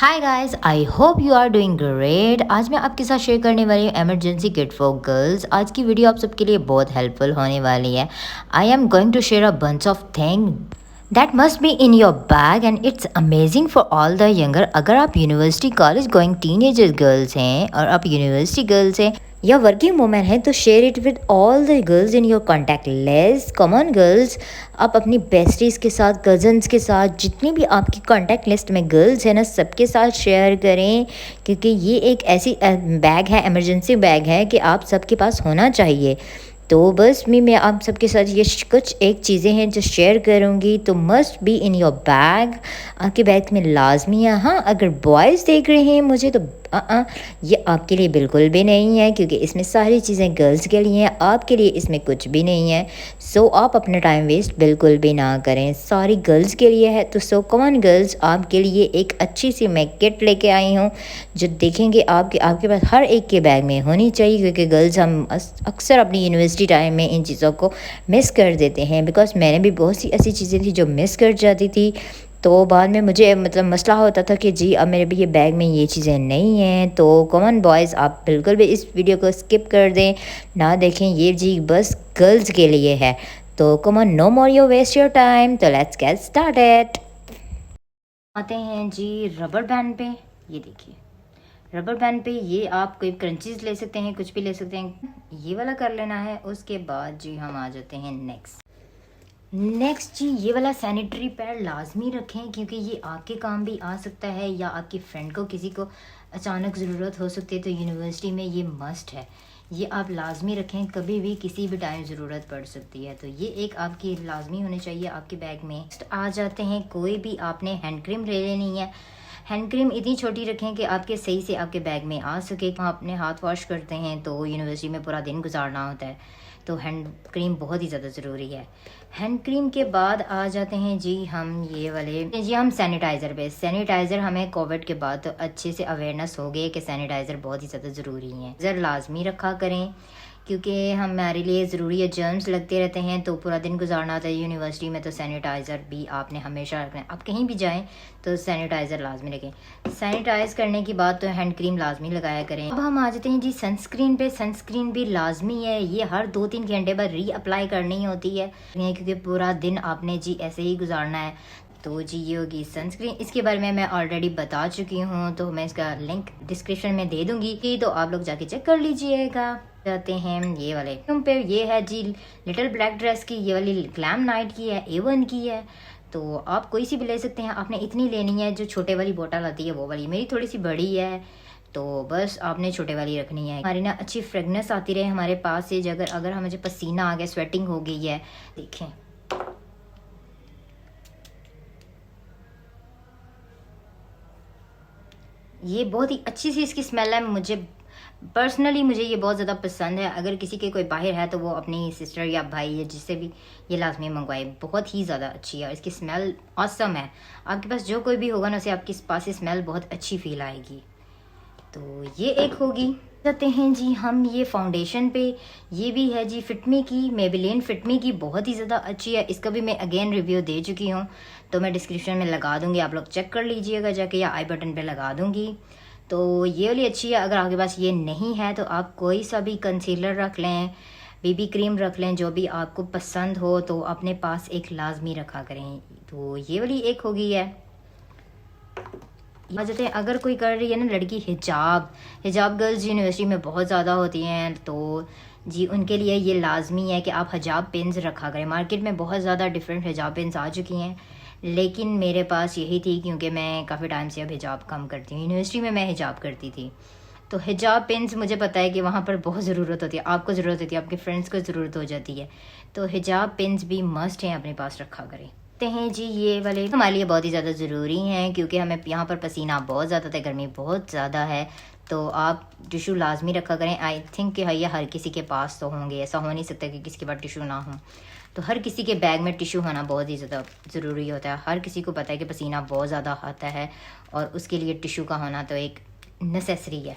Hi guys, I hope you are doing great. आज मैं आपके साथ शेयर करने वाली हूँ एमरजेंसी किट फॉर गर्ल्स। आज की वीडियो आप सबके लिए बहुत हेल्पफुल होने वाली है। I am going to share a bunch of thing that must be in your bag and it's amazing for all the younger. अगर आप university college going teenager girls हैं और आप यूनिवर्सिटी गर्ल्स हैं या वर्किंग वुमेन है तो share it with all the girls in your contact list. Common girls, आप अपनी बेस्टीज़ के साथ, कज़न्स के साथ, जितनी भी आपकी कॉन्टैक्ट लिस्ट में गर्ल्स हैं ना, सबके साथ शेयर करें, क्योंकि ये एक ऐसी बैग है, एमरजेंसी बैग है कि आप सबके पास होना चाहिए। तो बस मैं आप सबके साथ ये कुछ एक चीज़ें हैं जो शेयर करूँगी, तो must be in your bag. आपके बैग में लाजमी है। हाँ, अगर बॉयज़ देख रहे हैं मुझे तो ये आपके लिए बिल्कुल भी नहीं है, क्योंकि इसमें सारी चीज़ें गर्ल्स के लिए हैं, आपके लिए इसमें कुछ भी नहीं है। सो आप अपना टाइम वेस्ट बिल्कुल भी ना करें, सारी गर्ल्स के लिए है। तो सो कॉमन गर्ल्स, आपके लिए एक अच्छी सी मैं किट लेके आई हूँ जो देखेंगे आपके पास हर एक के बैग में होनी चाहिए, क्योंकि गर्ल्स हम अक्सर अपनी यूनिवर्सिटी टाइम में इन चीज़ों को मिस कर देते हैं। बिकॉज मैंने भी बहुत सी ऐसी चीज़ें थी जो मिस कर जाती थी, तो बाद में मुझे मसला होता था कि जी अब मेरे भी ये बैग में ये चीज़ें नहीं हैं। तो कॉमन बॉयज़, आप बिल्कुल भी इस वीडियो को स्किप कर दें, ना देखें, ये जी बस गर्ल्स के लिए है। तो come on, no more you waste your time, तो लेट्स गेट स्टार्टेड। आते हैं जी रबर बैंड पे। ये देखिए, रबर बैंड पे ये आप कोई क्रंचीज ले सकते हैं, कुछ भी ले सकते हैं, ये वाला कर लेना है। उसके बाद जी हम आ जाते हैं नेक्स्ट जी, ये वाला सैनिटरी पैड लाजमी रखें, क्योंकि ये आपके काम भी आ सकता है या आपकी फ्रेंड को, किसी को अचानक ज़रूरत हो सकती है, तो यूनिवर्सिटी में ये मस्ट है। ये आप लाजमी रखें, कभी भी किसी भी टाइम ज़रूरत पड़ सकती है, तो ये एक आपकी लाजमी होनी चाहिए आपके बैग में। नेक्स्ट आ जाते हैं, कोई भी आपने हैंड क्रीम ले लेनी है। हैंड क्रीम इतनी छोटी रखें कि आपके सही से आपके बैग में आ सके। हम अपने हाथ वॉश करते हैं तो यूनिवर्सिटी में पूरा दिन गुजारना होता है, तो हैंड क्रीम बहुत ही ज़्यादा ज़रूरी है। हैंड क्रीम के बाद आ जाते हैं जी हम ये वाले जी हम सैनिटाइज़र पे। सैनिटाइज़र हमें कोविड के बाद तो अच्छे से अवेयरनेस हो गई कि सैनिटाइज़र बहुत ही ज़्यादा ज़रूरी है। ज़र लाजमी रखा करें, क्योंकि हमारे लिए ज़रूरी है, जर्म्स लगते रहते हैं, तो पूरा दिन गुजारना होता है यूनिवर्सिटी में, तो सैनिटाइज़र भी आपने हमेशा रखना है। आप कहीं भी जाएं तो सैनिटाइज़र लाजमी रखें। सैनिटाइज़ करने के बाद तो हैंड क्रीम लाजमी लगाया करें। अब हम आ जाते हैं जी सनस्क्रीन पे। सनस्क्रीन भी लाजमी है, ये हर 2-3 घंटे बाद री अप्लाई करनी होती है, क्योंकि पूरा दिन आपने जी ऐसे ही गुजारना है। तो जी ये होगी सनस्क्रीन। इसके बारे में मैं ऑलरेडी बता चुकी हूँ, तो मैं इसका लिंक डिस्क्रिप्शन में दे दूँगी, तो आप लोग जाके चेक कर लीजिएगा। जाते हैं ये वाले पे। ये है जी लिटिल ब्लैक ड्रेस की, ये वाली ग्लैम नाइट की है, A1 की है, तो आप कोई सी भी ले सकते हैं। आपने इतनी लेनी है, जो छोटे वाली बोतल आती है वो वाली। मेरी थोड़ी सी बड़ी है, तो बस आपने छोटे वाली रखनी है। हमारी ना अच्छी फ्रेगनेंस आती रहे हमारे पास से। अगर हमें पसीना आ गया, स्वेटिंग हो गई है, देखें ये बहुत ही अच्छी सी इसकी स्मेल है। मुझे पर्सनली ये बहुत ज़्यादा पसंद है। अगर किसी के कोई बाहर है तो वो अपनी सिस्टर या भाई या जिससे भी ये लाजमी मंगवाए, बहुत ही ज़्यादा अच्छी है और इसकी स्मेल ऑसम है। आपके पास जो कोई भी होगा ना, उसे आपके पास से स्मेल बहुत अच्छी फील आएगी। तो ये एक होगी। जाते हैं जी हम ये फाउंडेशन पे। ये भी है जी फिटमी की, मेबेलिन फिटमी की, बहुत ही ज़्यादा अच्छी है। इसका भी मैं अगेन रिव्यू दे चुकी हूँ, तो मैं डिस्क्रिप्शन में लगा दूँगी, आप लोग चेक कर लीजिएगा जाके, या आई बटन पे लगा दूँगी। तो ये वाली अच्छी है। अगर आपके पास ये नहीं है तो आप कोई सा भी कंसीलर रख लें, बीबी क्रीम रख लें, जो भी आपको पसंद हो, तो अपने पास एक लाजमी रखा करें। तो ये वाली एक हो गई है। आ जाते हैं, अगर कोई कर रही है ना लड़की हिजाब गर्ल्स यूनिवर्सिटी में बहुत ज़्यादा होती हैं, तो जी उनके लिए ये लाजमी है कि आप हिजाब पिन्स रखा करें। मार्केट में बहुत ज़्यादा डिफरेंट हिजाब पिन्स आ चुकी हैं, लेकिन मेरे पास यही थी, क्योंकि मैं काफ़ी टाइम से अब हिजाब कम करती हूँ। यूनिवर्सिटी में मैं हिजाब करती थी, तो हिजाब पिन्स मुझे पता है कि वहाँ पर बहुत ज़रूरत होती है, आपको ज़रूरत होती है, आपके फ्रेंड्स को ज़रूरत हो जाती है, तो हिजाब पिन्स भी मस्ट हैं, अपने पास रखा करें। हैं जी ये वाले हमारे लिए बहुत ही ज़्यादा ज़रूरी हैं, क्योंकि हमें यहाँ पर पसीना बहुत ज़्यादा है, गर्मी बहुत ज़्यादा है, तो आप टिशू लाजमी रखा करें। आई थिंक कि भैया हर किसी के पास तो होंगे, ऐसा हो नहीं सकता कि किसी के पास टिशू ना हो। तो हर किसी के बैग में टिशू होना बहुत ही ज़्यादा ज़रूरी होता है। हर किसी को पता है कि पसीना बहुत ज़्यादा आता है, और उसके लिए टिशू का होना तो एक नेसेसरी है।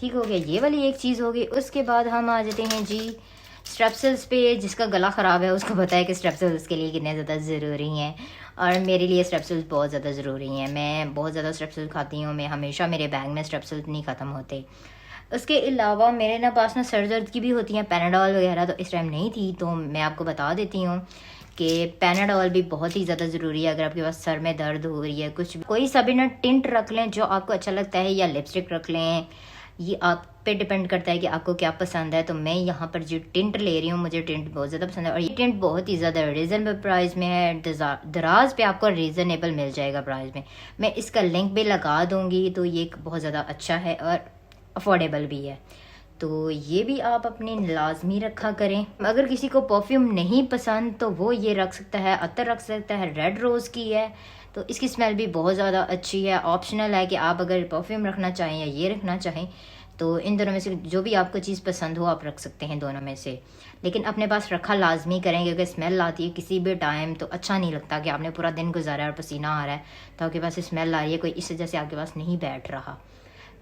ठीक हो गया, ये वाली एक चीज़ होगी। उसके बाद हम आ जाते हैं जी स्ट्रेप्सिल्स पे। जिसका गला ख़राब है उसको पता है कि स्ट्रेप्सिल्स के लिए कितने ज़्यादा ज़रूरी हैं। और मेरे लिए स्ट्रेप्सिल्स बहुत ज़्यादा ज़रूरी हैं। मैं बहुत ज़्यादा स्ट्रेप्सिल्स खाती हूँ, मैं हमेशा मेरे बैग में स्ट्रेप्सिल्स नहीं ख़त्म होते। उसके अलावा मेरे ना पास ना सर दर्द की भी होती हैं पैनाडोल वगैरह, तो इस टाइम नहीं थी, तो मैं आपको बता देती हूँ कि पैनाडोल भी बहुत ही ज़्यादा ज़रूरी है अगर आपके पास सर में दर्द हो रही है। कुछ कोई सा भी ना टिंट रख लें जो आपको अच्छा लगता है, या लिपस्टिक रख लें, ये आप पे डिपेंड करता है कि आपको क्या पसंद है। तो मैं यहाँ पर जो टिंट ले रही हूँ, मुझे टिंट बहुत ज़्यादा पसंद है और ये टिंट बहुत ही ज़्यादा रीज़नेबल प्राइस में है। दराज पे आपको रीज़नेबल मिल जाएगा प्राइस में। मैं इसका लिंक भी लगा दूँगी, तो ये बहुत ज़्यादा अच्छा है और अफोर्डेबल भी है, तो ये भी आप अपनी लाजमी रखा करें। अगर किसी को परफ्यूम नहीं पसंद तो वो ये रख सकता है, अतर रख सकता है, रेड रोज़ की है, तो इसकी स्मेल भी बहुत ज़्यादा अच्छी है। ऑप्शनल है कि आप अगर परफ्यूम रखना चाहें या ये रखना चाहें, तो इन दोनों में से जो भी आपको चीज़ पसंद हो आप रख सकते हैं दोनों में से। लेकिन अपने पास रखा लाजमी करें, क्योंकि स्मेल आती है किसी भी टाइम, तो अच्छा नहीं लगता कि आपने पूरा दिन गुजारा और पसीना आ रहा है तो आपके पास स्मेल आ रही है, कोई इस वजह से आपके पास नहीं बैठ रहा।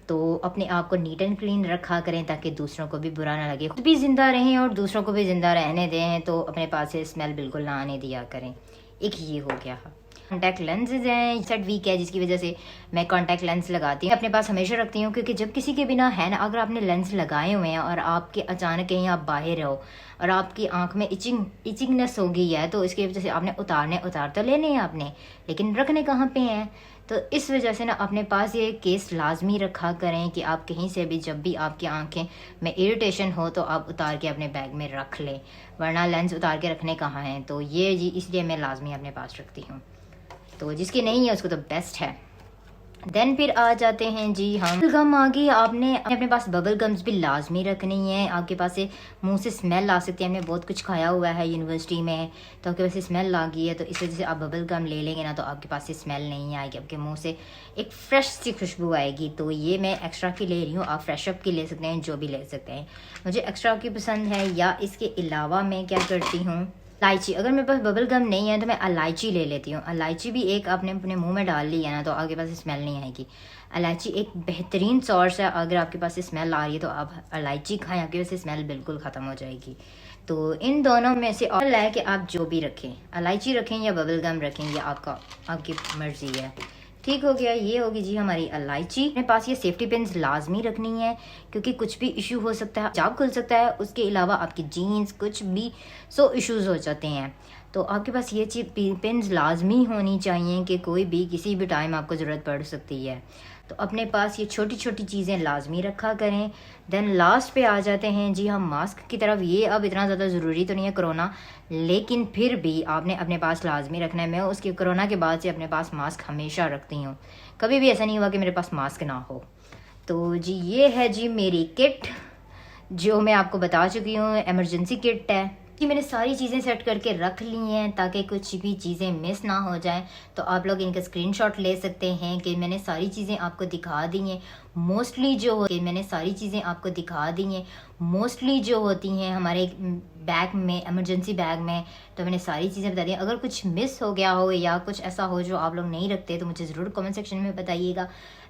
तो अपने आप को नीट एंड क्लीन रखा करें ताकि दूसरों को भी बुरा ना लगे, खुद भी ज़िंदा रहें और दूसरों को भी ज़िंदा रहने दें। तो अपने पास से स्मेल बिल्कुल ना आने दिया करें। एक ये हो गया। कॉन्टैक्ट लेंसेज हैं, सेट वीक है जिसकी वजह से मैं कॉन्टैक्ट लेंस लगाती हूँ, अपने पास हमेशा रखती हूँ, क्योंकि जब किसी के बिना है ना, अगर आपने लेंस लगाए हुए हैं और आपके अचानक कहीं आप बाहर हो और आपकी आंख में इचिंगनेस हो गई है, तो इसकी वजह से आपने उतार तो लेने हैं आपने, लेकिन रखने कहाँ पे हैं। तो इस वजह से ना अपने पास ये केस लाजमी रखा करें कि आप कहीं से भी जब भी आपकी आंखें में इरिटेशन हो तो आप उतार के अपने बैग में रख लें, वरना लेंस उतार के रखने कहाँ हैं। तो ये जी इसलिए मैं लाजमी अपने पास रखती हूँ, तो जिसकी नहीं है उसको तो बेस्ट है। देन फिर आ जाते हैं जी हम बबल गम आ गई। आपने अपने पास बबल गम्स भी लाजमी रखनी है। आपके पास से मुंह से स्मेल आ सकती है, हमने बहुत कुछ खाया हुआ है यूनिवर्सिटी में, तो आपके पास से स्मेल आ गई है, तो इस वजह से आप बबल गम ले लेंगे ना तो आपके पास से स्मेल नहीं आएगी, आपके मुंह से एक फ्रेश सी खुशबू आएगी। तो ये मैं एक्स्ट्रा की ले रही हूँ, आप फ्रेश अप की ले सकते हैं, जो भी ले सकते हैं। मुझे एक्स्ट्रा की पसंद है। या इसके अलावा मैं क्या करती हूँ, इलायची, अगर मेरे पास बबल गम नहीं है तो मैं इलायची ले लेती हूँ। इलायची भी एक आपने अपने मुंह में डाल ली है ना तो आपके पास स्मेल नहीं आएगी। इलायची एक बेहतरीन सोर्स है, अगर आपके पास स्मेल आ रही है तो आप इलायची खाएं, आपके पास स्मेल बिल्कुल ख़त्म हो जाएगी। तो इन दोनों में से और है कि आप जो भी रखें, इलायची रखें या बबल गम रखें, या आपकी मर्ज़ी है। ठीक हो गया, ये होगी जी हमारी इलायची। मेरे पास ये सेफ्टी पिन्स लाजमी रखनी है, क्योंकि कुछ भी इशू हो सकता है, जाब खुल सकता है, उसके अलावा आपकी जीन्स कुछ भी इश्यूज हो जाते हैं। तो आपके पास ये चीज पिन्स लाजमी होनी चाहिए कि कोई भी किसी भी टाइम आपको ज़रूरत पड़ सकती है। तो अपने पास ये छोटी छोटी चीज़ें लाजमी रखा करें। देन लास्ट पे आ जाते हैं जी हम मास्क की तरफ। ये अब इतना ज़्यादा ज़रूरी तो नहीं है कोरोना, लेकिन फिर भी आपने अपने पास लाजमी रखना है। मैं उसके कोरोना के बाद से अपने पास मास्क हमेशा रखती हूँ, कभी भी ऐसा नहीं हुआ कि मेरे पास मास्क ना हो। तो जी ये है जी मेरी किट, जो मैं आपको बता चुकी हूँ, एमरजेंसी किट है कि मैंने सारी चीज़ें सेट करके रख ली हैं ताकि कुछ भी चीज़ें मिस ना हो जाएं। तो आप लोग इनका स्क्रीनशॉट ले सकते हैं कि मैंने सारी चीज़ें आपको दिखा दी हैं। मोस्टली जो होती हैं हमारे बैग में, इमरजेंसी बैग में, तो मैंने सारी चीज़ें बता दी। अगर कुछ मिस हो गया हो या कुछ ऐसा हो जो आप लोग नहीं रखते तो मुझे ज़रूर कमेंट सेक्शन में बताइएगा।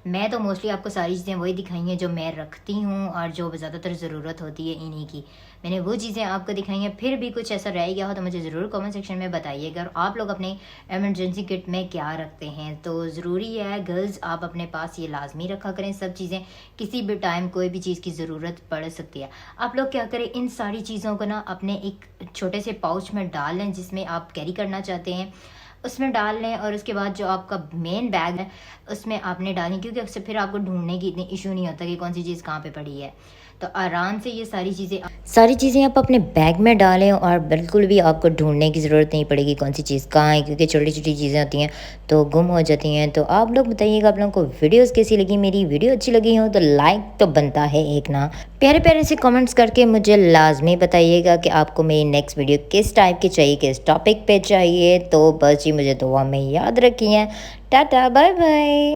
मैं तो मोस्टली आपको सारी चीज़ें वही दिखाई हैं जो मैं रखती हूँ और जो ज़्यादातर ज़रूरत होती है इन्हीं की, मैंने वो चीज़ें आपको दिखाई हैं। फिर भी कुछ ऐसा रह गया हो तो मुझे ज़रूर कमेंट सेक्शन में बताइएगा। और आप लोग अपने इमरजेंसी किट में क्या रखते हैं, तो ज़रूरी है गर्ल्स आप अपने पास ये लाजमी रखा करें सब चीज़ें, किसी भी टाइम कोई भी चीज़ की ज़रूरत पड़ सकती है। आप लोग क्या करें, इन सारी चीज़ों को ना अपने एक छोटे से पाउच में डाल लें जिसमें आप कैरी करना चाहते हैं, उसमें डाल लें। और उसके बाद जो आपका मेन बैग है उसमें आपने डालें, क्योंकि उससे फिर आपको ढूंढने की इतनी इशू नहीं होता कि कौन सी चीज़ कहाँ पे पड़ी है। तो आराम से ये सारी चीज़ें आप अपने बैग में डालें और बिल्कुल भी आपको ढूंढने की ज़रूरत नहीं पड़ेगी कौन सी चीज़ कहाँ है, क्योंकि छोटी छोटी चीज़ें होती हैं तो गुम हो जाती हैं। तो आप लोग बताइएगा आप लोगों को वीडियोस कैसी लगी। मेरी वीडियो अच्छी लगी हो तो लाइक तो बनता है एक ना, प्यारे प्यारे से कमेंट्स करके मुझे लाजमी बताइएगा कि आपको मेरी नेक्स्ट वीडियो किस टाइप की चाहिए, किस टॉपिक पे चाहिए। तो बस जी मुझे दुआ में याद रखिए। Tata bye bye.